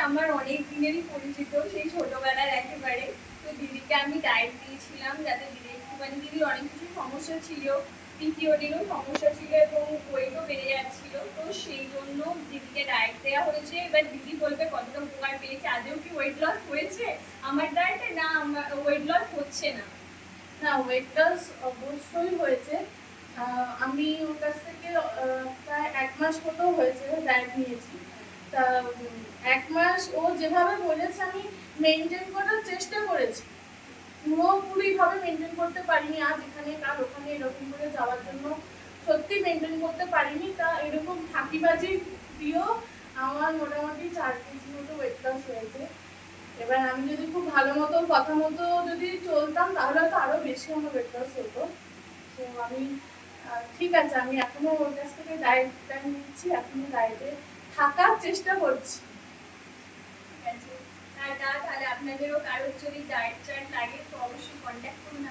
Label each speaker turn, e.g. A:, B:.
A: আমার অনেক দিনেরই পরিচিত, সেই ছোটবেলার একেবারে। তো দিদিকে আমি ডায়েট দিয়েছিলাম যাতে দিদি একটুখানি, দিদির অনেক কিছু সমস্যা ছিল, পিসিওডিরও সমস্যা ছিল এবং ওয়েটও বেড়ে যাচ্ছিল। তো সেই জন্য দিদিকে ডায়েট দেওয়া হয়েছে। এবার দিদি বলবে কতটা উপকার পেয়েছে। আদৌ কি ওয়েট লস হয়েছে আমার ডায়েটে? না, আমার ওয়েট লস হচ্ছে না।
B: না, ওয়েট লস অবশ্যই হয়েছে। আমি ওর কাছ থেকে প্রায় 1 মাস মতো হয়েছে ডায়েট নিয়েছি। তা 1 মাস ও যেভাবে বলেছে আমি মেনটেন করার চেষ্টা করেছি, পুরোপুরিভাবে মেনটেন করতে পারিনি। আজ এখানে কাল ওখানে এরকম করে যাওয়ার জন্য সত্যি মেনটেন করতে পারিনি। তা এরকম ফাঁকিবাজি দিয়েও আমার মোটামুটি 4 কেজি মতো ওয়েট লস হয়েছে। এবার আমি যদি খুব ভালো মতো কথা মতো যদি চলতাম তাহলে তো আরো বেশি আমার ওয়েট লস হতো। তো আমি ঠিক আছে, আমি এখনো ওর কাছ থেকে ডায়েটটা নিচ্ছি, এখনো ডায়েটে থাকার চেষ্টা করছি।
A: ঠিক আছে, তাহলে আপনাদেরও কারোর যদি ডায়েট চার্ট লাগে তো অবশ্যই কন্ট্যাক্ট করুন